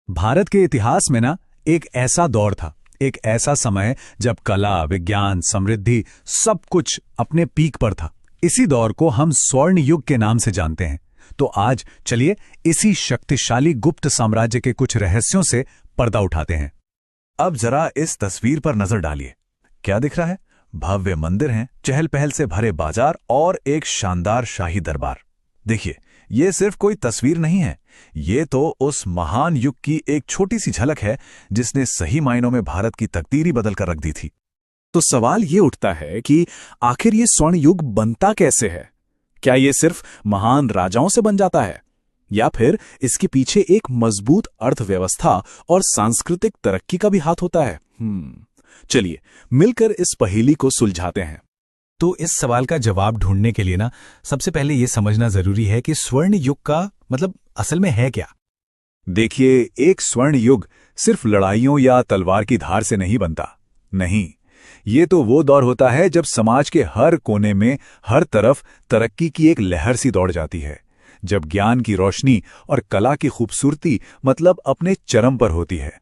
भारत के इतिहास में ना एक ऐसा दौर था, एक ऐसा समय जब कला, विज्ञान, समृद्धि सब कुछ अपने पीक पर था। इसी दौर को हम स्वर्ण युग के नाम से जानते हैं। तो आज चलिए इसी शक्तिशाली गुप्त साम्राज्य के कुछ रहस्यों से पर्दा उठाते हैं। अब जरा इस तस्वीर पर नजर डालिए। क्या दिख रहा है? भव्य मंदिर हैं, चहल पहल से भरे बाजार और एक शानदार शाही दरबार। देखिए, ये सिर्फ कोई तस्वीर नहीं है, ये तो उस महान युग की एक छोटी सी झलक है जिसने सही मायनों में भारत की तकदीर ही बदल कर रख दी थी। तो सवाल ये उठता है कि आखिर ये स्वर्ण युग बनता कैसे है? क्या ये सिर्फ महान राजाओं से बन जाता है, या फिर इसके पीछे एक मजबूत अर्थव्यवस्था और सांस्कृतिक तरक्की का भी हाथ होता है? चलिए मिलकर इस पहेली को सुलझाते हैं। तो इस सवाल का जवाब ढूंढने के लिए ना सबसे पहले ये समझना जरूरी है कि स्वर्ण युग का मतलब असल में है क्या। देखिए, एक स्वर्ण युग सिर्फ लड़ाइयों या तलवार की धार से नहीं बनता। नहीं, ये तो वो दौर होता है जब समाज के हर कोने में, हर तरफ तरक्की की एक लहर सी दौड़ जाती है, जब ज्ञान की रोशनी और कला की खूबसूरती मतलब अपने चरम पर होती है।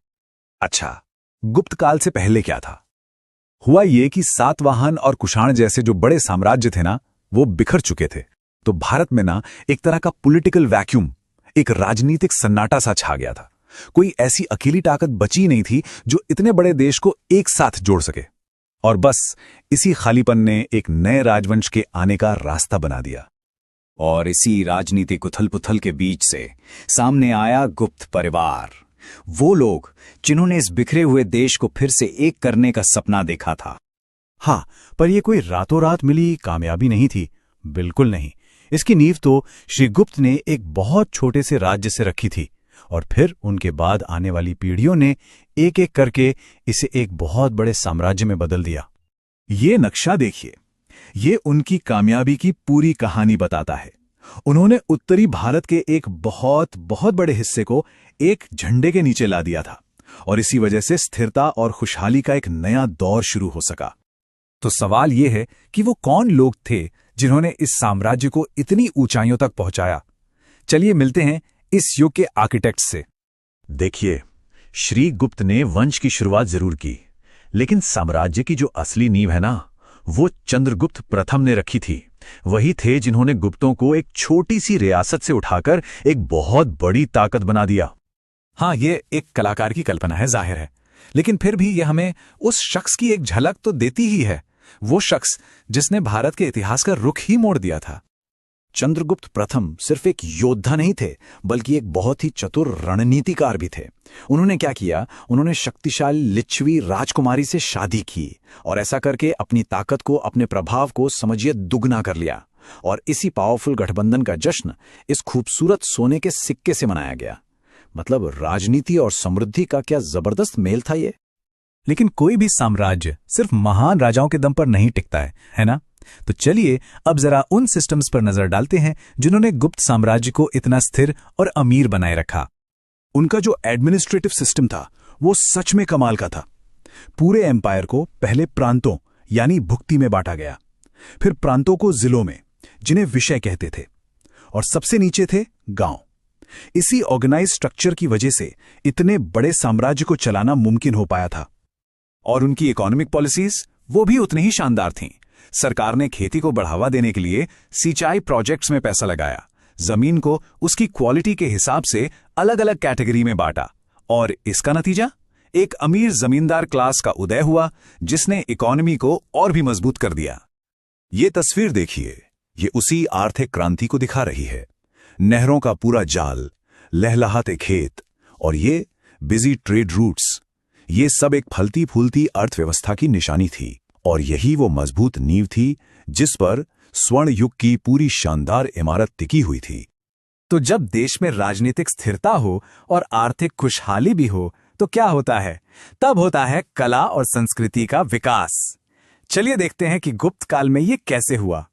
अच्छा, गुप्त काल से पहले क्या था? हुआ ये कि सातवाहन और कुषाण जैसे जो बड़े साम्राज्य थे ना, वो बिखर चुके थे। तो भारत में ना एक तरह का पॉलिटिकल वैक्यूम, एक राजनीतिक सन्नाटा सा छा गया था। कोई ऐसी अकेली ताकत बची नहीं थी जो इतने बड़े देश को एक साथ जोड़ सके। और बस इसी खालीपन ने एक नए राजवंश के आने का रास्ता बना दिया। और इसी राजनीतिक उथल-पुथल के बीच से सामने आया गुप्त परिवार, वो लोग जिन्होंने इस बिखरे हुए देश को फिर से एक करने का सपना देखा था। हाँ, पर यह कोई रातों रात मिली कामयाबी नहीं थी, बिल्कुल नहीं। इसकी नींव तो श्री गुप्त ने एक बहुत छोटे से राज्य से रखी थी, और फिर उनके बाद आने वाली पीढ़ियों ने एक एक करके इसे एक बहुत बड़े साम्राज्य में बदल दिया। ये नक्शा देखिए, ये उनकी कामयाबी की पूरी कहानी बताता है। उन्होंने उत्तरी भारत के एक बहुत बहुत बड़े हिस्से को एक झंडे के नीचे ला दिया था, और इसी वजह से स्थिरता और खुशहाली का एक नया दौर शुरू हो सका। तो सवाल यह है कि वो कौन लोग थे जिन्होंने इस साम्राज्य को इतनी ऊंचाइयों तक पहुंचाया। चलिए मिलते हैं इस युग के आर्किटेक्ट से। देखिए, श्री गुप्त ने वंश की शुरुआत जरूर की, लेकिन साम्राज्य की जो असली नींव है ना, वो चंद्रगुप्त प्रथम ने रखी थी। वही थे जिन्होंने गुप्तों को एक छोटी सी रियासत से उठाकर एक बहुत बड़ी ताकत बना दिया। हाँ, ये एक कलाकार की कल्पना है, जाहिर है, लेकिन फिर भी यह हमें उस शख्स की एक झलक तो देती ही है, वो शख्स जिसने भारत के इतिहास का रुख ही मोड़ दिया था। चंद्रगुप्त प्रथम सिर्फ एक योद्धा नहीं थे, बल्कि एक बहुत ही चतुर रणनीतिकार भी थे। उन्होंने क्या किया? उन्होंने शक्तिशाली लिच्छवी राजकुमारी से शादी की, और ऐसा करके अपनी ताकत को, अपने प्रभाव को समझिए दुगना कर लिया। और इसी पावरफुल गठबंधन का जश्न इस खूबसूरत सोने के सिक्के से मनाया गया। मतलब राजनीति और समृद्धि का क्या जबरदस्त मेल था ये। लेकिन कोई भी साम्राज्य सिर्फ महान राजाओं के दम पर नहीं टिकता है ना? तो चलिए अब जरा उन सिस्टम्स पर नजर डालते हैं जिन्होंने गुप्त साम्राज्य को इतना स्थिर और अमीर बनाए रखा। उनका जो एडमिनिस्ट्रेटिव सिस्टम था वो सच में कमाल का था। पूरे एम्पायर को पहले प्रांतों यानी भुक्ति में बांटा गया, फिर प्रांतों को जिलों में, जिन्हें विषय कहते थे, और सबसे नीचे थे गांव। इसी ऑर्गेनाइज स्ट्रक्चर की वजह से इतने बड़े साम्राज्य को चलाना मुमकिन हो पाया था। और उनकी इकोनॉमिक पॉलिसीज वो भी उतनी ही शानदार थीं। सरकार ने खेती को बढ़ावा देने के लिए सिंचाई प्रोजेक्ट्स में पैसा लगाया, जमीन को उसकी क्वालिटी के हिसाब से अलग अलग कैटेगरी में बांटा, और इसका नतीजा एक अमीर जमींदार क्लास का उदय हुआ, जिसने इकोनॉमी को और भी मजबूत कर दिया। ये तस्वीर देखिए, ये उसी आर्थिक क्रांति को दिखा रही है। नहरों का पूरा जाल, लहलहाते खेत, और ये बिजी ट्रेड रूट्स, ये सब एक फलती फूलती अर्थव्यवस्था की निशानी थी। और यही वो मजबूत नींव थी जिस पर स्वर्ण युग की पूरी शानदार इमारत टिकी हुई थी। तो जब देश में राजनीतिक स्थिरता हो और आर्थिक खुशहाली भी हो तो क्या होता है? तब होता है कला और संस्कृति का विकास। चलिए देखते हैं कि गुप्त काल में ये कैसे हुआ।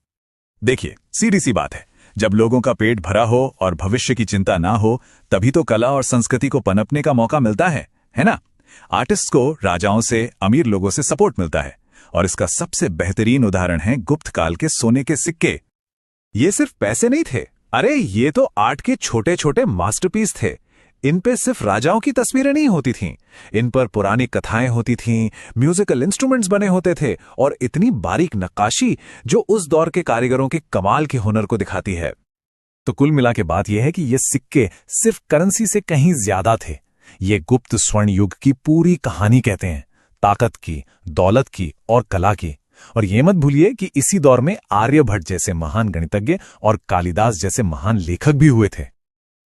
देखिए, सीधी सी बात है, जब लोगों का पेट भरा हो और भविष्य की चिंता ना हो, तभी तो कला और संस्कृति को पनपने का मौका मिलता है ना? आर्टिस्ट को राजाओं से, अमीर लोगों से सपोर्ट मिलता है, और इसका सबसे बेहतरीन उदाहरण है गुप्त काल के सोने के सिक्के। ये सिर्फ पैसे नहीं थे, अरे ये तो आर्ट के छोटे छोटे मास्टरपीस थे। इन पे सिर्फ राजाओं की तस्वीरें नहीं होती थीं, इन पर पुरानी कथाएं होती थीं, म्यूजिकल इंस्ट्रूमेंट्स बने होते थे और इतनी बारीक नक्काशी जो उस दौर के कारीगरों के कमाल के हुनर को दिखाती है। तो कुल मिला के बात यह है कि ये सिक्के सिर्फ करेंसी से कहीं ज्यादा थे। ये गुप्त स्वर्ण युग की पूरी कहानी कहते हैं, ताकत की, दौलत की और कला की। और ये मत भूलिए कि इसी दौर में आर्यभट्ट जैसे महान गणितज्ञ और कालिदास जैसे महान लेखक भी हुए थे।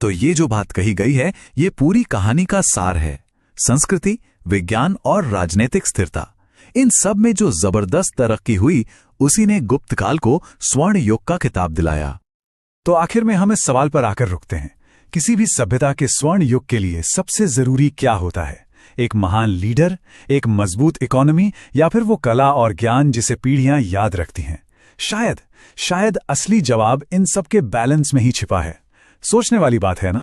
तो ये जो बात कही गई है, ये पूरी कहानी का सार है। संस्कृति, विज्ञान और राजनीतिक स्थिरता, इन सब में जो जबरदस्त तरक्की हुई, उसी ने गुप्त काल को स्वर्ण युग का खिताब दिलाया। तो आखिर में हम इस सवाल पर आकर रुकते हैं, किसी भी सभ्यता के स्वर्ण युग के लिए सबसे जरूरी क्या होता है? एक महान लीडर, एक मजबूत इकोनॉमी, या फिर वो कला और ज्ञान जिसे पीढ़ियां याद रखती हैं? शायद असली जवाब इन सब के बैलेंस में ही छिपा है। सोचने वाली बात है ना?